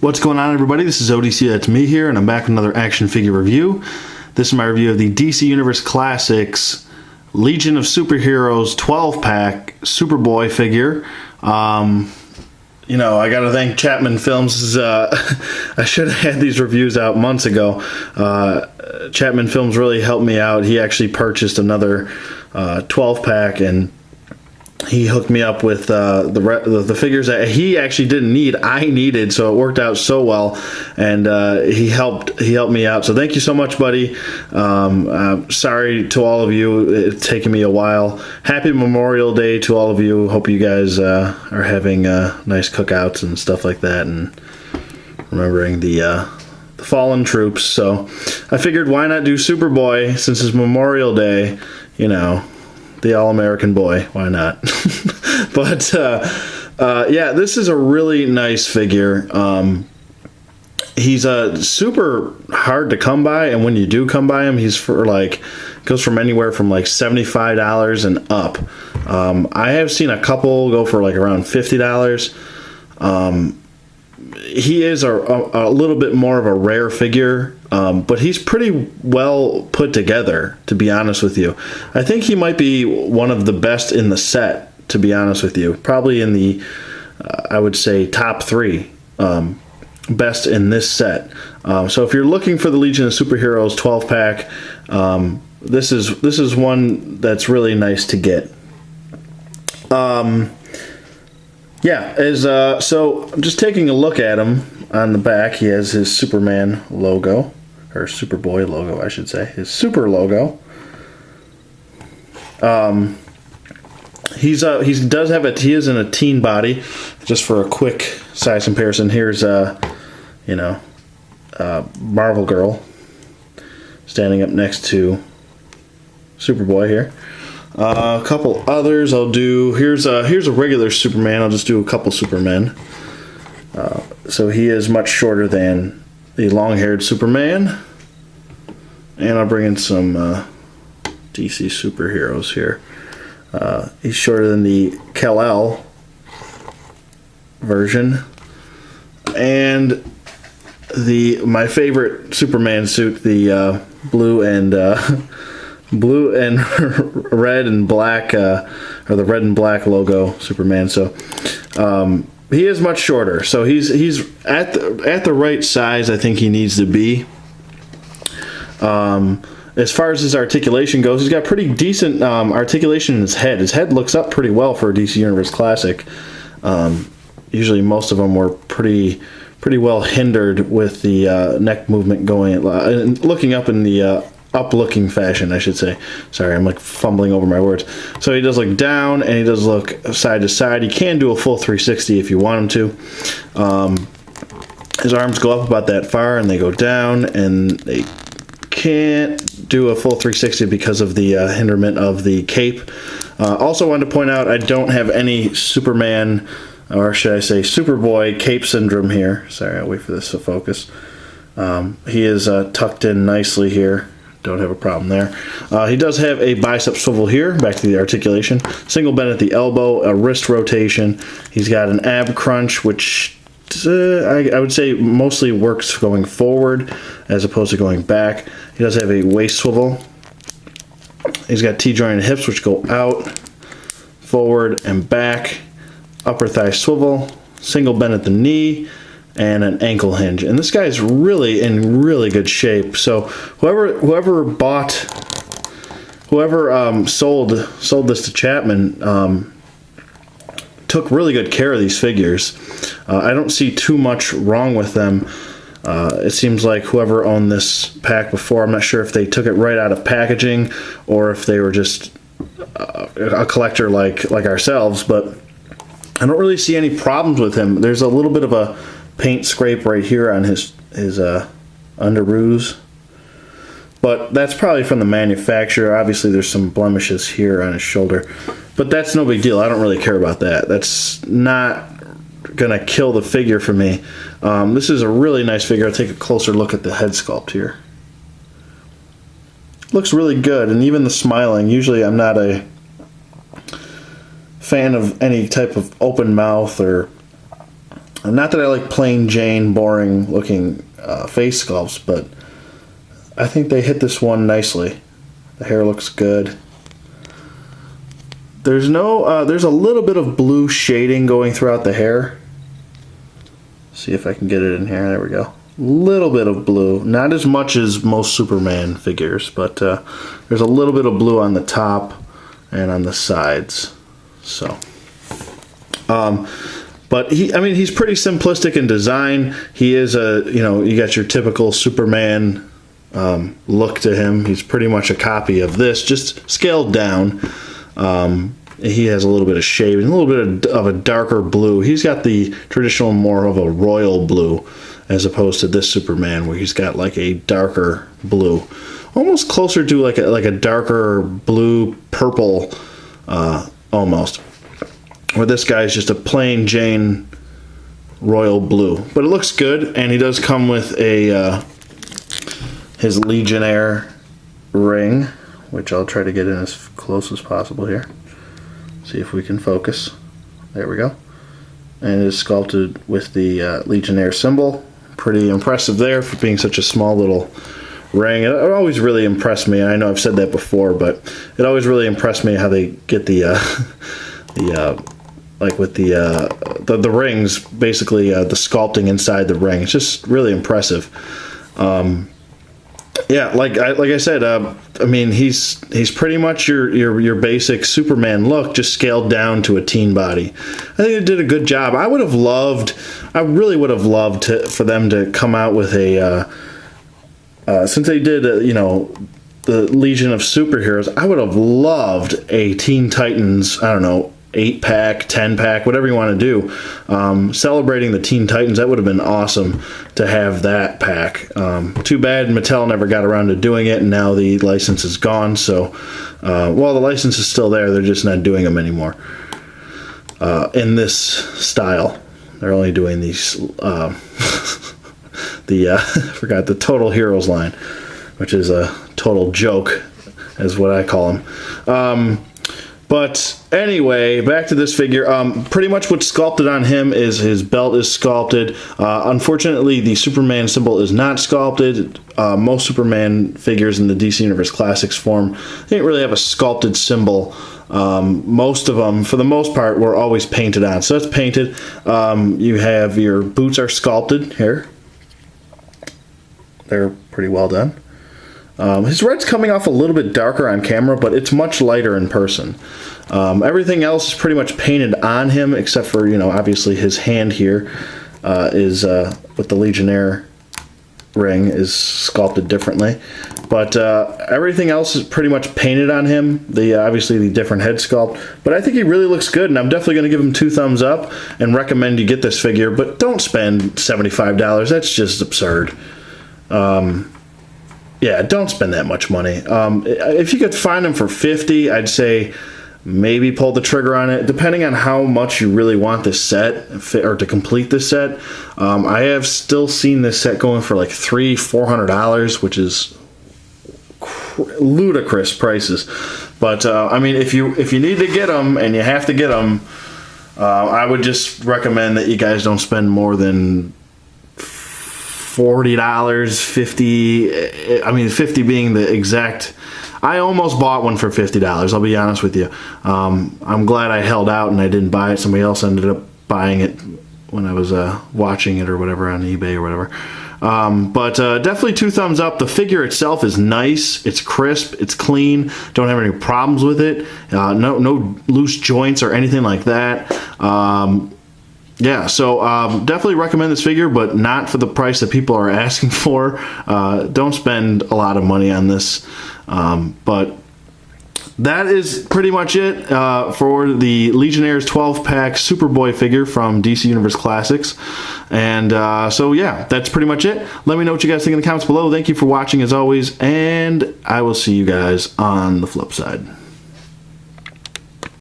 What's going on, everybody? This is ODC, that's me here, and I'm back with another action figure review. This is my review of the DC Universe Classics Legion of Superheroes 12-pack Superboy figure. I gotta thank Chapman Films. I should have had these reviews out months ago. Chapman Films really helped me out. He actually purchased another 12-pack, and he hooked me up with the figures that he actually didn't need. I needed, so it worked out so well, and he helped me out. So thank you so much, buddy. Sorry to all of you. It's taken me a while. Happy Memorial Day to all of you. Hope you guys are having nice cookouts and stuff like that, and remembering the fallen troops. So I figured, why not do Superboy since it's Memorial Day? The all-American boy, why not? But yeah, this is a really nice figure. He's super hard to come by, and when you do come by him, he's goes from anywhere from like $75 and up. I have seen a couple go for like around $50. He is a little bit more of a rare figure, but he's pretty well put together, to be honest with you. I think he might be one of the best in the set, to be honest with you. Probably in the, I would say, top 3 best in this set. So if you're looking for the Legion of Superheroes 12-pack, this is one that's really nice to get. Yeah, so I'm just taking a look at him. On the back, he has his Superman logo, or Superboy logo, I should say. His Super logo. He is in a teen body. Just for a quick size comparison, here's Marvel Girl standing up next to Superboy here. A couple others I'll do. Here's a regular Superman. I'll just do a couple Supermen. So he is much shorter than the long-haired Superman. And I'll bring in some DC superheroes here. He's shorter than the Kal-El version. And my favorite Superman suit, the blue and red and black, or the red and black logo Superman. So he is much shorter. So he's at the right size I think he needs to be. As far as his articulation goes, he's got pretty decent articulation in his head. His head looks up pretty well for a DC Universe Classic. Usually most of them were pretty well hindered with the neck movement going, looking up in the up-looking fashion, I should say. Sorry, I'm like fumbling over my words. So he does look down, and he does look side to side. He can do a full 360 if you want him to. His arms go up about that far, and they go down, and they can't do a full 360 because of the hinderment of the cape. Also wanted to point out, I don't have any Superman, or should I say Superboy cape syndrome here. Sorry, I'll wait for this to focus. He is tucked in nicely here. Don't have a problem there. He does have a bicep swivel here, back to the articulation. Single bend at the elbow, a wrist rotation. He's got an ab crunch, which I would say mostly works going forward as opposed to going back. He does have a waist swivel. He's got T-jointed hips, which go out, forward, and back. Upper thigh swivel, single bend at the knee, and an ankle hinge. And this guy is really in really good shape. So whoever sold this to Chapman took really good care of these figures. I don't see too much wrong with them. It seems like whoever owned this pack before, I'm not sure if they took it right out of packaging or if they were just a collector like ourselves, but I don't really see any problems with him. There's a little bit of a paint scrape right here on his underoos, but that's probably from the manufacturer. Obviously there's some blemishes here on his shoulder, but that's no big deal. I don't really care about that. That's not gonna kill the figure for me. This is a really nice figure. I'll take a closer look at the head sculpt here. Looks really good, and even the smiling. Usually I'm not a fan of any type of open mouth or Not that I like plain Jane, boring looking face sculpts, but I think they hit this one nicely. The hair looks good. There's a little bit of blue shading going throughout the hair. See if I can get it in here. There we go. Little bit of blue, not as much as most Superman figures, but there's a little bit of blue on the top and on the sides. So, but he's pretty simplistic in design. He is you got your typical Superman look to him. He's pretty much a copy of this, just scaled down. He has a little bit of shading, a little bit of a darker blue. He's got the traditional, more of a royal blue, as opposed to this Superman where he's got like a darker blue, almost closer to like a darker blue purple, almost. Where this guy's just a plain Jane royal blue, but it looks good, and he does come with his Legionnaire ring, which I'll try to get in as close as possible here. See if we can focus. There we go. And it is sculpted with the Legionnaire symbol. Pretty impressive there for being such a small little ring. It always really impressed me. I know I've said that before, but it always really impressed me how they get the rings, basically the sculpting inside the ring. It's just really impressive. Yeah, like I said, he's pretty much your basic Superman look, just scaled down to a teen body. I think they did a good job. I really would have loved for them to come out with since they did, the Legion of Superheroes. I would have loved a Teen Titans, I don't know, 8-pack, 10-pack, whatever you want to do, celebrating the Teen Titans. That would have been awesome to have that pack. Too bad Mattel never got around to doing it, and now the license is gone. So, the license is still there. They're just not doing them anymore in this style. They're only doing these, I forgot, the Total Heroes line, which is a total joke, is what I call them. But anyway, back to this figure. Pretty much what's sculpted on him is his belt is sculpted. Unfortunately, the Superman symbol is not sculpted. Most Superman figures in the DC Universe Classics form, they didn't really have a sculpted symbol. Most of them, for the most part, were always painted on. So that's painted. You have your boots are sculpted here. They're pretty well done. His red's coming off a little bit darker on camera, but it's much lighter in person. Everything else is pretty much painted on him, except for, obviously his hand here is, with the Legionnaire ring, is sculpted differently. But everything else is pretty much painted on him, obviously the different head sculpt. But I think he really looks good, and I'm definitely going to give him 2 thumbs up and recommend you get this figure. But don't spend $75. That's just absurd. Yeah, don't spend that much money. If you could find them for $50, I'd say maybe pull the trigger on it, depending on how much you really want this set, or to complete this set. I have still seen this set going for like $300-$400, which is ludicrous prices. But if you need to get them and you have to get them, I would just recommend that you guys don't spend more than $40, $50. 50 being the exact. I almost bought one for $50. I'll be honest with you. I'm glad I held out and I didn't buy it. Somebody else ended up buying it when I was watching it or whatever on eBay or whatever. But definitely 2 thumbs up. The figure itself is nice. It's crisp. It's clean. Don't have any problems with it. No loose joints or anything like that. Yeah, so definitely recommend this figure, but not for the price that people are asking for. Don't spend a lot of money on this. But that is pretty much it for the Legionnaire's 12-pack Superboy figure from DC Universe Classics. And so, yeah, that's pretty much it. Let me know what you guys think in the comments below. Thank you for watching, as always, and I will see you guys on the flip side.